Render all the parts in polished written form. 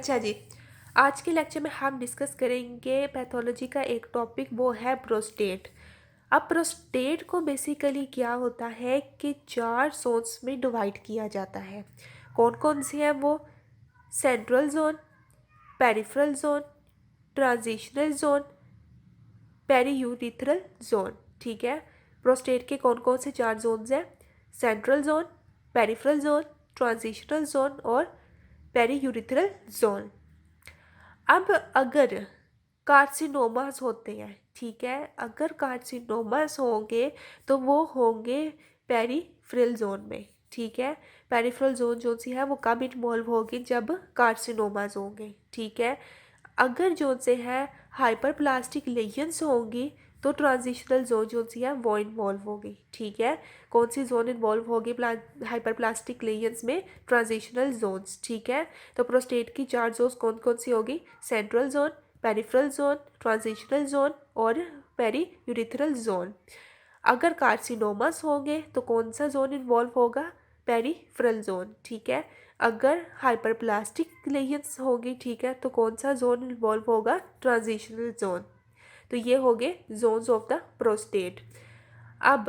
अच्छा जी, आज के लेक्चर में हम डिस्कस करेंगे पैथोलॉजी का एक टॉपिक, वो है प्रोस्टेट। अब प्रोस्टेट को बेसिकली क्या होता है कि 4 जोन्स में डिवाइड किया जाता है। कौन कौन सी है वो? Central zone, peripheral zone, transitional zone, periurethral zone. ठीक है, प्रोस्टेट के कौन कौन से 4 जोन्स हैं? Central zone, peripheral zone, transitional zone और पेरीयूरिथ्रल जोन। अब अगर कार्सिनोमास होते हैं, ठीक है, अगर कार्सिनोमास होंगे तो वो होंगे पेरिफेरल जोन में। ठीक है, पेरिफेरल जोन जो सी है वो कब इन्वॉल्व होगी? जब कार्सिनोमास होंगे। ठीक है, अगर जो से है हाइपरप्लास्टिक लेजन्स होंगी तो ट्रांजिशनल जोन जो सी है वो इन्वॉल्व होगी। ठीक है, कौन सी जोन इन्वॉल्व होगी हाइपरप्लास्टिक लेजन्स में? Transitional zones. ठीक है, तो प्रोस्टेट की 4 जोन्स कौन कौन सी होगी? Central zone, peripheral zone, transitional zone और पेरीयूरिथ्रल जोन। अगर कार्सिनोमास होंगे तो कौन सा जोन इन्वॉल्व होगा? Peripheral zone. ठीक है, अगर हाइपरप्लास्टिक लेजन्स होगी, ठीक है, तो कौन सा जोन इन्वॉल्व होगा? Transitional zone. तो ये हो गए जोन्स ऑफ द प्रोस्टेट। अब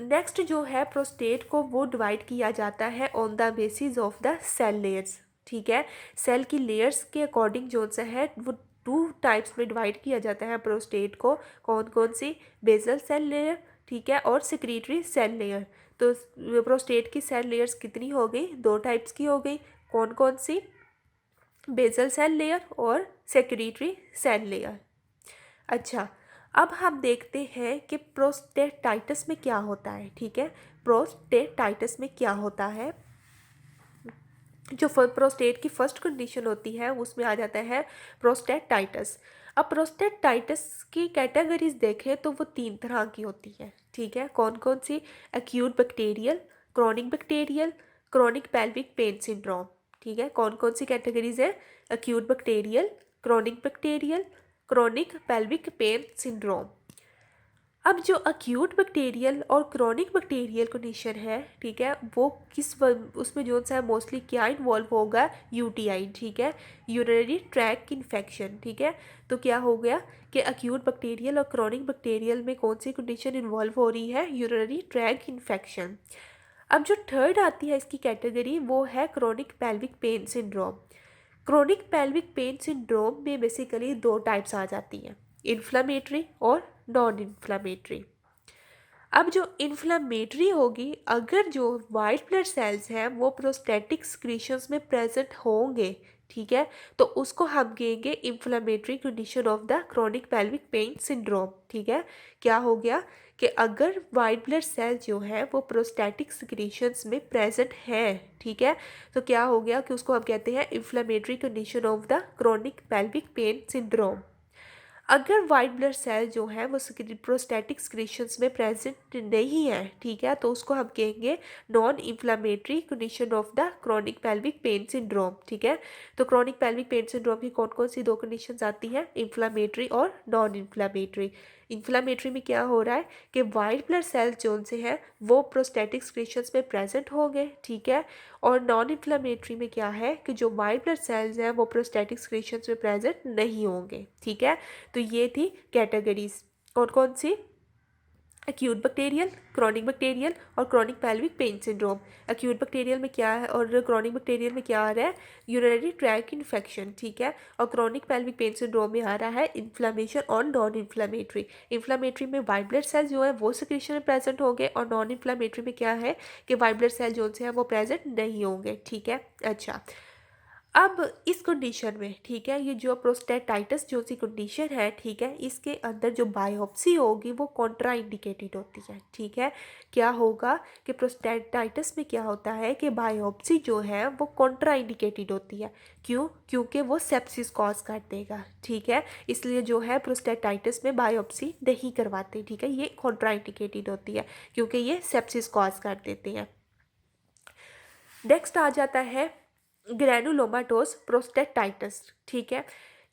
नेक्स्ट जो है प्रोस्टेट को वो डिवाइड किया जाता है on the basis of the cell layers. ठीक है, सेल की लेयर्स के अकॉर्डिंग जो सा है वो 2 टाइप्स में डिवाइड किया जाता है प्रोस्टेट को। कौन कौन सी? बेसल सेल लेयर, ठीक है, और सेक्रेटरी सेल लेयर। तो प्रोस्टेट की सेल लेयर्स कितनी हो गई? 2 टाइप्स की हो गई। कौन कौन सी? बेसल सेल लेयर और सेक्रेटरी सेल लेयर। अच्छा, अब हम देखते हैं कि प्रोस्टेटाइटिस में क्या होता है। ठीक है, प्रोस्टेटाइटिस में क्या होता है? जो प्रोस्टेट की फर्स्ट कंडीशन होती है उसमें आ जाता है प्रोस्टेटाइटिस। अब प्रोस्टेटाइटिस की कैटेगरीज देखें तो वो 3 तरह की होती है। ठीक है, कौन कौन सी? Acute bacterial, chronic bacterial, chronic pelvic pain syndrome. ठीक है, कौन कौन सी कैटेगरीज है? Acute bacterial, chronic bacterial, chronic pelvic pain syndrome. अब जो अक्यूट बैक्टीरियल और क्रॉनिक बैक्टीरियल कंडीशन है, ठीक है, वो उसमें जो सा है मोस्टली क्या इन्वॉल्व होगा? यूटीआई। ठीक है, यूरिनरी ट्रैक इन्फेक्शन। ठीक है, तो क्या हो गया कि अक्यूट बैक्टीरियल और क्रॉनिक बैक्टीरियल में कौन सी कंडीशन इन्वॉल्व हो रही है? Urinary track infection. अब जो थर्ड आती है इसकी कैटेगरी वो है chronic pelvic pain syndrome. Chronic pelvic pain syndrome में बेसिकली 2 टाइप्स आ जाती हैं, इन्फ्लामेटरी और नॉन इन्फ्लामेटरी। अब जो इन्फ्लामेटरी होगी, अगर जो वाइट ब्लड सेल्स हैं वो प्रोस्टेटिक सिक्रीशंस में प्रेजेंट होंगे, ठीक है, तो उसको हम कहेंगे inflammatory condition of the chronic pelvic pain syndrome. ठीक है, क्या हो गया कि अगर वाइट ब्लड सेल जो है वो प्रोस्टेटिक सिक्रीशंस में प्रेजेंट है, ठीक है, तो क्या हो गया कि उसको हम कहते हैं inflammatory condition of the chronic pelvic pain syndrome. अगर वाइट ब्लड सेल जो है वो प्रोस्टेटिक सिक्रीशंस में प्रेजेंट नहीं है, ठीक है, तो उसको हम कहेंगे non inflammatory condition of the chronic pelvic pain syndrome. ठीक है, तो क्रॉनिक पेल्विक पेन सिंड्रोम की कौन कौन सी 2 कंडीशंस आती हैं? इन्फ्लामेटरी और नॉन इन्फ्लामेटरी। इन्फ्लामेटरी में क्या हो रहा है कि वाइट ब्लड सेल जो से है वो प्रोस्टेटिक सिक्रीशंस में प्रेजेंट होंगे, ठीक है, और नॉन इन्फ्लामेटरी में क्या है कि जो वाइट ब्लड सेल्स हैं वो प्रोस्टेटिक सिक्रीशंस में प्रेजेंट नहीं होंगे। ठीक है, तो ये थी कैटेगरीज कौन कौन सी? एक्यूट बैक्टीरियल, क्रॉनिक बैक्टीरियल और chronic pelvic pain syndrome. Acute bacterial में क्या है और क्रॉनिक बैक्टीरियल में क्या आ रहा है? Urinary track infection. ठीक है, और क्रॉनिक पेल्विक पेन सिंड्रोम में आ रहा है इन्फ्लामेशन और नॉन इन्फ्लामेटरी। इन्फ्लामेटरी में वाइट ब्लड सेल जो है वो सिक्रीशन में प्रेजेंट होंगे और नॉन इन्फ्लामेटरी में क्या है कि वाइट ब्लड सेल जो है वो प्रेजेंट नहीं होंगे। ठीक है, अच्छा, अब इस कंडीशन में, ठीक है, ये जो प्रोस्टेटाइटिस जो सी कंडीशन है, ठीक है, इसके अंदर जो बायोप्सी होगी वो कॉन्ट्रा इंडिकेटेड होती है। ठीक है, क्या होगा कि प्रोस्टेटाइटिस में क्या होता है कि बायोप्सी जो है वो कॉन्ट्रा इंडिकेटेड होती है। क्यों? क्योंकि वो सेप्सिस कॉज कर देगा। ठीक है, इसलिए जो है प्रोस्टेटाइटिस में बायोप्सी नहीं करवाते। ठीक है, ये कॉन्ट्रा इंडिकेटेड होती है क्योंकि ये सेप्सिस कॉज कर देते हैं। नेक्स्ट आ जाता है ग्रैनुलोमाटोस प्रोस्टेटाइटिस। ठीक है,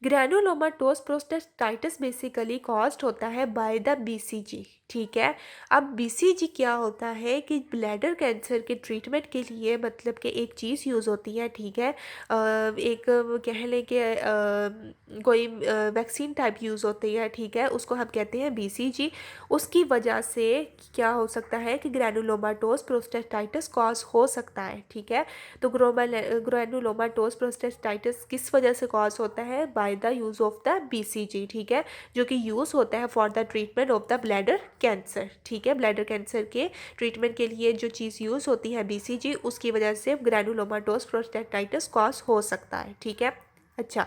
ग्रैनुलोमाटोस प्रोस्टेटाइटिस बेसिकली कॉज्ड होता है बाय द बीसीजी, ठीक है। अब बीसीजी क्या होता है कि ब्लैडर कैंसर के ट्रीटमेंट के लिए मतलब कि एक चीज़ यूज़ होती है, ठीक है। एक कह लें कि कोई वैक्सीन टाइप यूज़ होती है, ठीक है, उसको हम कहते हैं बीसीजी। उसकी वजह से क्या हो सकता है कि ग्रैनुलोमाटोस प्रोस्टेटाइटिस कॉज हो सकता है, ठीक है। तो ग्रैनुलोमाटोस प्रोस्टेटाइटिस किस वजह से कॉज होता है? By the use of the BCG, ठीक है, जो कि यूज़ होता है for the treatment of the bladder cancer, ठीक है। ब्लैडर कैंसर के ट्रीटमेंट के लिए जो चीज़ यूज़ होती है बीसीजी, उसकी वजह से ग्रैनुलोमाटोस प्रोस्टेटाइटिस कॉज हो सकता है, ठीक है। अच्छा,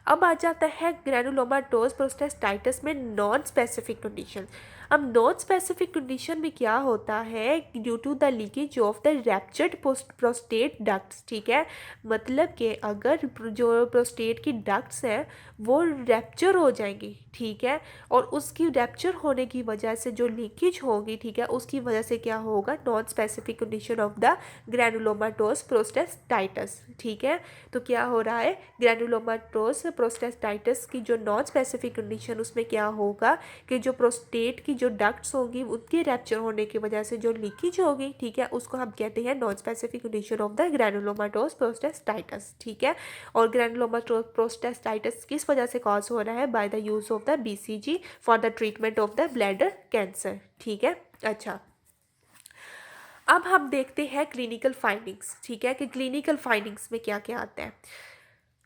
अब आ जाता है ग्रैनुलोमाटोस प्रोस्टेटाइटिस में नॉन स्पेसिफिक कंडीशन। अब नॉन स्पेसिफिक कंडीशन में क्या होता है? Due to the leakage of the ruptured prostate ducts, ठीक है। मतलब कि अगर जो प्रोस्टेट की डक्ट्स हैं वो रैप्चर हो जाएंगी, ठीक है, और उसकी रैप्चर होने की वजह से जो लीकेज होगी, ठीक है, उसकी वजह से क्या होगा? Non specific condition of the granulomatous prostatitis, ठीक है। तो क्या हो रहा है? ग्रैनुलोमाटोस प्रोस्टेटाइटिस की जो नॉन स्पेसिफिक कंडीशन, उसमें क्या होगा कि जो प्रोस्टेट की जो डक्ट्स होंगी उनके रैप्चर होने की वजह से जो लीकेज होगी, ठीक है, उसको हम कहते हैं non specific condition of the granulomatous prostatitis, ठीक है। और ग्रैनुलोमाटोस प्रोस्टेटाइटिस किस वजह से कॉज हो रहा है? By the use of the BCG for the treatment of the bladder cancer, ठीक है। अच्छा, अब हम देखते हैं क्लिनिकल फाइंडिंग्स, ठीक है, कि क्लिनिकल फाइंडिंग्स में क्या क्या आता है।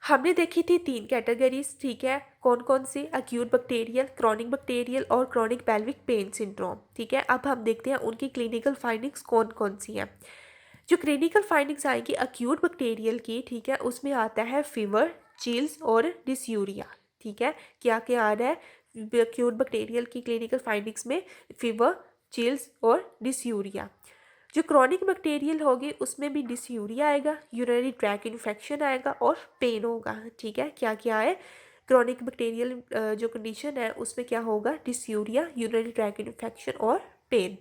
हमने देखी थी 3 कैटेगरीज, ठीक है, कौन कौन सी? एक्यूट बैक्टीरियल, क्रॉनिक बैक्टीरियल और क्रॉनिक पेल्विक पेन सिंड्रोम, ठीक है। अब हम देखते हैं उनकी क्लिनिकल फाइंडिंग्स कौन कौन सी हैं। जो क्लिनिकल फाइंडिंग्स आएगी एक्यूट बैक्टीरियल की, ठीक है, उसमें आता है फीवर, चिल्स और डिस्यूरिया, ठीक है। क्या क्या आ रहा है एक्यूट बैक्टीरियल की क्लिनिकल फाइंडिंग्स में? फीवर, चिल्स और डिस्यूरिया। जो क्रॉनिक बैक्टीरियल होगी उसमें भी डिस्यूरिया आएगा, यूरिनरी ट्रैक इन्फेक्शन आएगा और पेन होगा, ठीक है। क्या क्या है? क्रॉनिक बैक्टीरियल जो कंडीशन है उसमें क्या होगा? डिस्यूरिया, यूरिनरी ट्रैक इन्फेक्शन और पेन।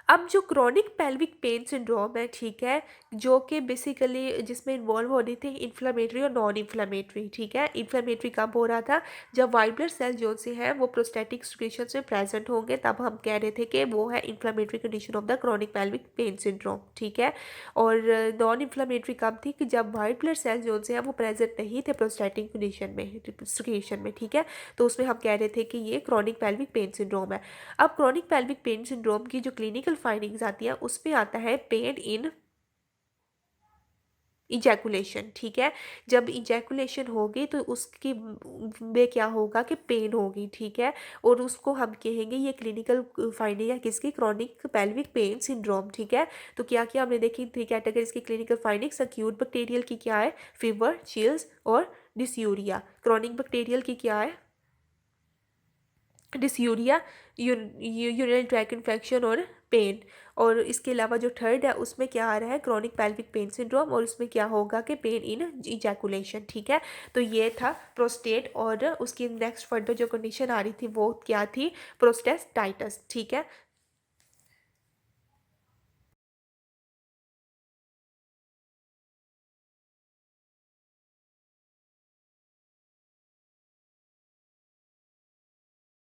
अब जो क्रॉनिक पेल्विक पेन सिंड्रोम है, ठीक है, जो कि बेसिकली जिसमें इन्वॉल्व हो रही थी इन्फ्लामेटरी और नॉन इन्फ्लामेटरी, ठीक है। इन्फ्लामेटरी कब हो रहा था? जब वाइट ब्लड सेल जो से है वो प्रोस्टेटिक सिक्रीशन में प्रेजेंट होंगे, तब हम कह रहे थे कि वो है inflammatory condition of the chronic pelvic pain syndrome, ठीक है। और नॉन इन्फ्लामेटरी कब थी? कि जब वाइट ब्लड सेल जो से है वो प्रेजेंट नहीं थे प्रोस्टेटिक कंडीशन में, सिक्रीशन में, ठीक है। तो उसमें हम कह रहे थे कि ये क्रॉनिक पेल्विक पेन सिंड्रोम है। अब क्रॉनिक पेल्विक पेन सिंड्रोम की जो क्लिनिकल फाइंडिंग्स आती है उसमें आता है पेन इन इजैकुलेशन, ठीक है। जब इजैकुलेशन होगी तो उसकी में क्या होगा कि पेन होगी, ठीक है, और उसको हम कहेंगे ये क्लिनिकल फाइंडिंग है किसकी? क्रॉनिक पेल्विक पेन सिंड्रोम, ठीक है। तो क्या क्या हमने देखी 3 कैटेगरीज की क्लिनिकल फाइंडिंग्स। एक्यूट बैक्टीरियल की क्या है? फीवर, चिल्स और डिस्यूरिया। क्रॉनिक बैक्टीरियल की क्या है? डिस्यूरिया, यूरिनरी ट्रैक इन्फेक्शन और पेन। और इसके अलावा जो थर्ड है उसमें क्या आ रहा है? क्रॉनिक पेल्विक पेन सिंड्रोम, और उसमें क्या होगा कि पेन इन इजैकुलेशन, ठीक है। तो ये था प्रोस्टेट, और उसकी नेक्स्ट फर्दर जो कंडीशन आ रही थी वो क्या थी? प्रोस्टेटाइटिस, ठीक है।